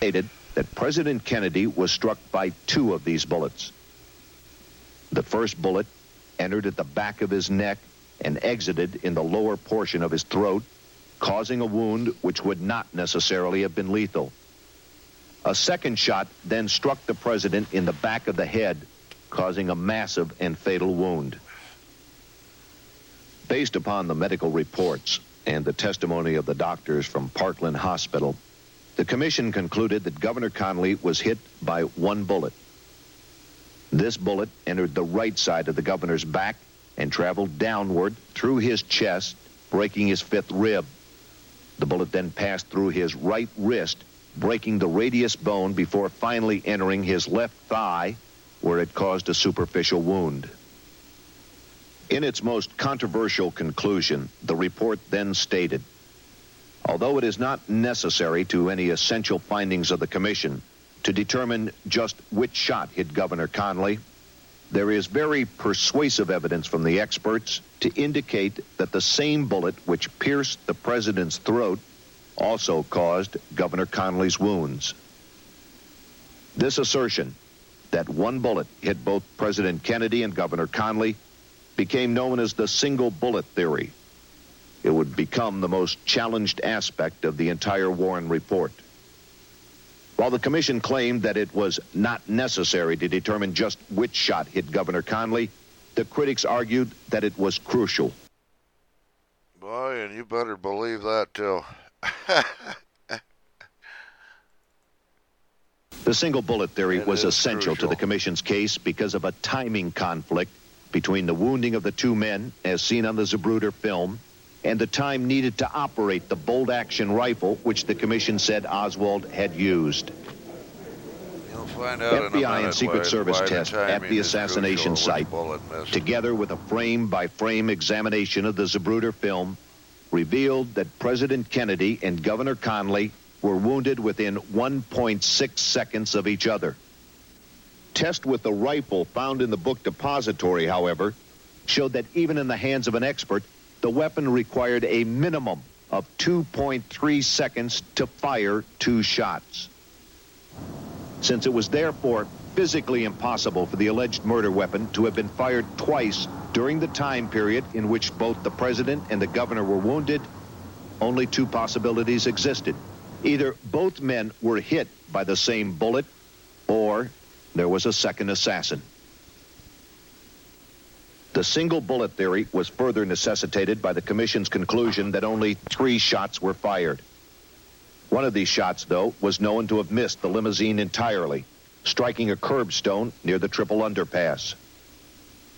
stated that President Kennedy was struck by 2 of these bullets. The first bullet entered at the back of his neck and exited in the lower portion of his throat, causing a wound which would not necessarily have been lethal. A second shot then struck the president in the back of the head, causing a massive and fatal wound. Based upon the medical reports and the testimony of the doctors from Parkland Hospital, the commission concluded that Governor Connally was hit by 1 bullet. This bullet entered the right side of the governor's back and traveled downward through his chest, breaking his 5th rib. The bullet then passed through his right wrist, breaking the radius bone before finally entering his left thigh, where it caused a superficial wound. In its most controversial conclusion, the report then stated, although it is not necessary to any essential findings of the commission to determine just which shot hit Governor Connally, there is very persuasive evidence from the experts to indicate that the same bullet which pierced the president's throat also caused Governor Connally's wounds. This assertion that 1 bullet hit both President Kennedy and Governor Connally became known as the single bullet theory. It would become the most challenged aspect of the entire Warren report. While the commission claimed that it was not necessary to determine just which shot hit Governor Connally, the critics argued that it was crucial. Boy, and you better believe that too. The single bullet theory was essential crucial to the commission's case because of a timing conflict between the wounding of the 2 men, as seen on the Zapruder film, and the time needed to operate the bolt-action rifle which the commission said Oswald had used. You'll find out in a FBI minute and Secret Service why tests the at timing the is assassination crucial when site, the bullet missed. together with a frame-by-frame examination of the Zapruder film, revealed that President Kennedy and Governor Connally were wounded within 1.6 seconds of each other. Test with the rifle found in the book depository, however, showed that even in the hands of an expert, the weapon required a minimum of 2.3 seconds to fire 2 shots. Since it was therefore physically impossible for the alleged murder weapon to have been fired twice during the time period in which both the president and the governor were wounded, only 2 possibilities existed. Either both men were hit by the same bullet, or there was a second assassin. The single bullet theory was further necessitated by the commission's conclusion that only 3 shots were fired. One of these shots, though, was known to have missed the limousine entirely, striking a curbstone near the triple underpass.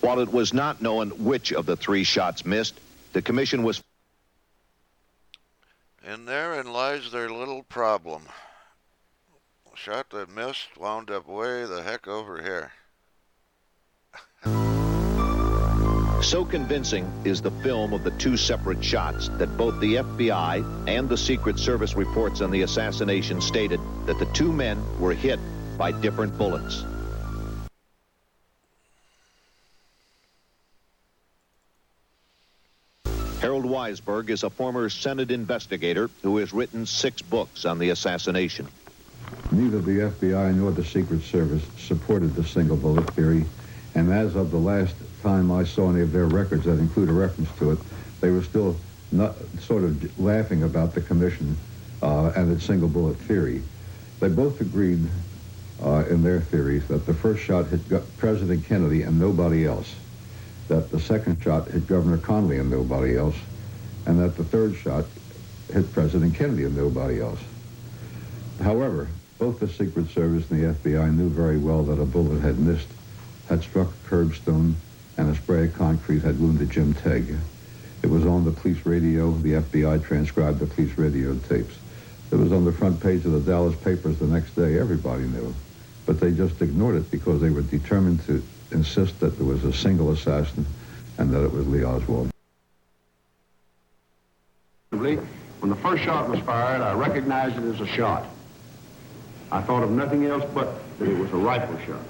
While it was not known which of the 3 shots missed, the commission was... And therein lies their little problem. The shot that missed wound up way the heck over here. So convincing is the film of the 2 separate shots that both the FBI and the Secret Service reports on the assassination stated that the 2 men were hit by different bullets. Harold Weisberg is a former Senate investigator who has written 6 books on the assassination. Neither the FBI nor the Secret Service supported the single bullet theory, and as of the last time I saw any of their records that include a reference to it, they were still not sort of laughing about the commission and its single bullet theory. They both agreed in their theories that the first shot hit President Kennedy and nobody else, that the second shot hit Governor Connally and nobody else, and that the third shot hit President Kennedy and nobody else. However, both the Secret Service and the FBI knew very well that a bullet had missed, had struck a curbstone, and a spray of concrete had wounded Jim Tegg. It was on the police radio. The FBI transcribed the police radio tapes. It was on the front page of the Dallas papers the next day. Everybody knew. But they just ignored it because they were determined to insist that there was a single assassin and that it was Lee Oswald. When the first shot was fired, I recognized it as a shot. I thought of nothing else but that it was a rifle shot.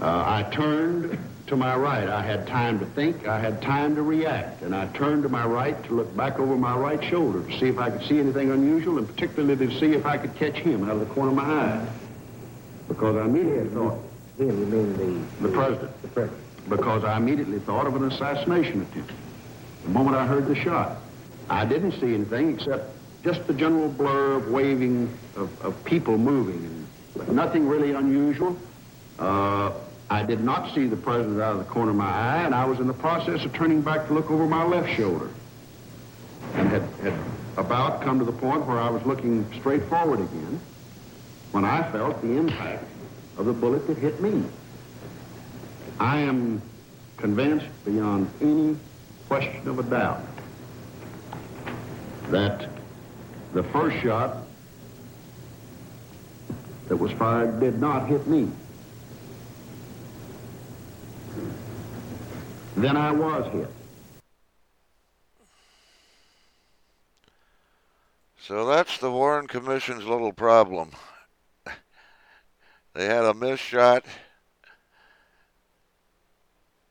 I turned to my right. I had time to think. I had time to react. And I turned to my right to look back over my right shoulder to see if I could see anything unusual, and particularly to see if I could catch him out of the corner of my eye. Because I immediately thought... Him, you mean the president. The president. Because I immediately thought of an assassination attempt the moment I heard the shot. I didn't see anything except just the general blur of waving of people moving, and nothing really unusual. I did not see the president out of the corner of my eye, and I was in the process of turning back to look over my left shoulder, and had about come to the point where I was looking straight forward again when I felt the impact of the bullet that hit me. I am convinced beyond any question of a doubt that the first shot that was fired did not hit me. Then I was hit. So that's the Warren Commission's little problem. They had a missed shot,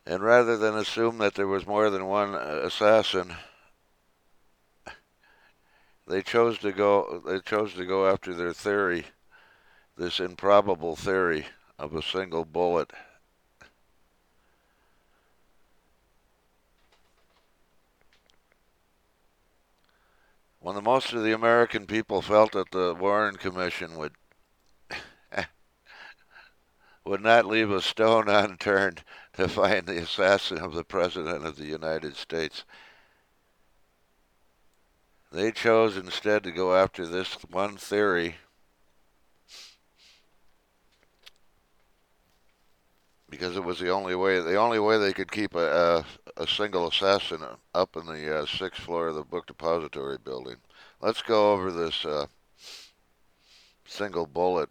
and rather than assume that there was more than one assassin, they chose to go after their theory, this improbable theory of a single bullet. When most of the American people felt that the Warren Commission would not leave a stone unturned to find the assassin of the President of the United States, they chose instead to go after this one theory because it was the only way they could keep a single assassin up in the sixth floor of the book depository building. Let's go over this single bullet,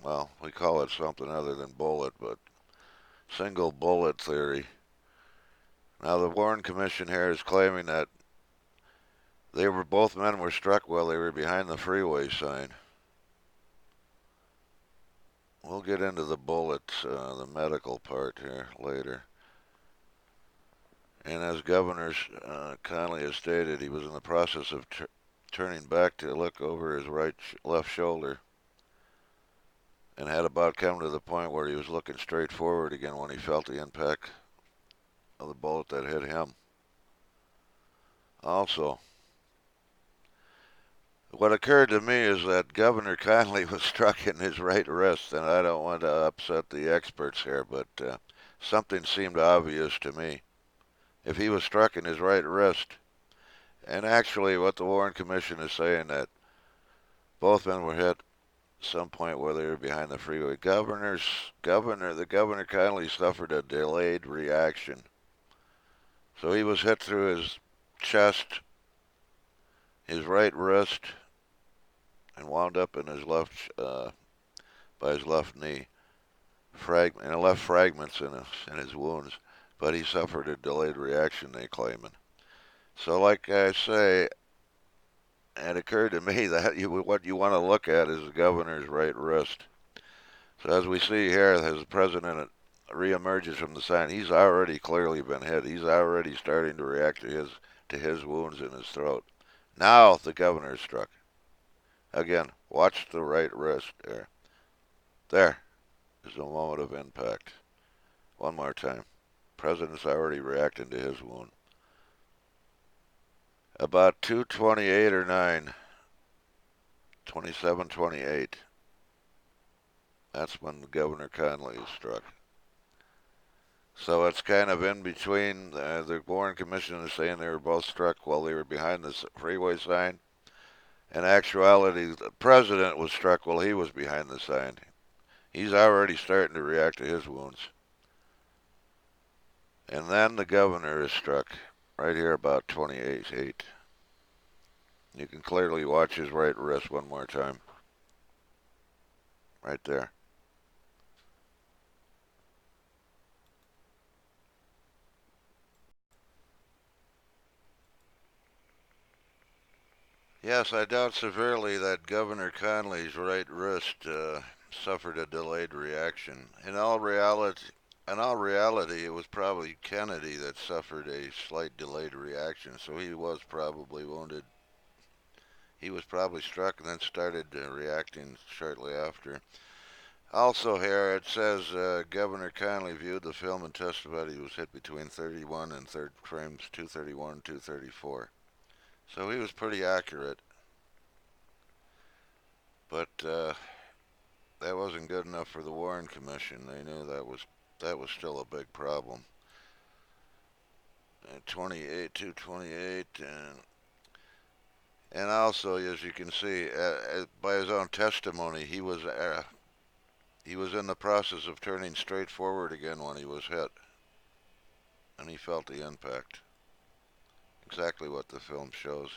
well, we call it something other than bullet, but single bullet theory. Now, the Warren Commission here is claiming that both men were struck while they were behind the freeway sign. We'll get into the bullets, the medical part here later. And as Governor Connally has stated, he was in the process of turning back to look over his left shoulder, and had about come to the point where he was looking straight forward again when he felt the impact of the bullet that hit him. Also, what occurred to me is that Governor Connally was struck in his right wrist, and I don't want to upset the experts here, but something seemed obvious to me. If he was struck in his right wrist, and actually what the Warren Commission is saying, that both men were hit at some point where they were behind the freeway. Governor Connally suffered a delayed reaction. So he was hit through his chest, his right wrist, and wound up in his by his left knee. And left fragments in his wounds, but he suffered a delayed reaction, they claiming. So, like I say, it occurred to me that what you want to look at is the governor's right wrist. So, as we see here, as the president reemerges from the sign, he's already clearly been hit. He's already starting to react to his wounds in his throat. Now the governor is struck. Again, watch the right wrist there. There is the moment of impact. One more time. President's already reacting to his wound. About 2:28 or 9, 27:28. That's when Governor Connally is struck. So it's kind of in between. The Warren Commission is saying they were both struck while they were behind the freeway sign. In actuality, the president was struck while he was behind the sign. He's already starting to react to his wounds. And then the governor is struck right here about 28:8. You can clearly watch his right wrist one more time. Right there. Yes, I doubt severely that Governor Connally's right wrist suffered a delayed reaction. In all reality, in all reality, it was probably Kennedy that suffered a slight delayed reaction, so he was probably wounded. He was probably struck and then started reacting shortly after. Also, here it says Governor Connolly viewed the film and testified he was hit between 31 and third frames 231 and 234. So he was pretty accurate, but that wasn't good enough for the Warren Commission. They knew that was still a big problem. 28, 228, and also, as you can see, by his own testimony, he was in the process of turning straight forward again when he was hit, and he felt the impact. Exactly what the film shows.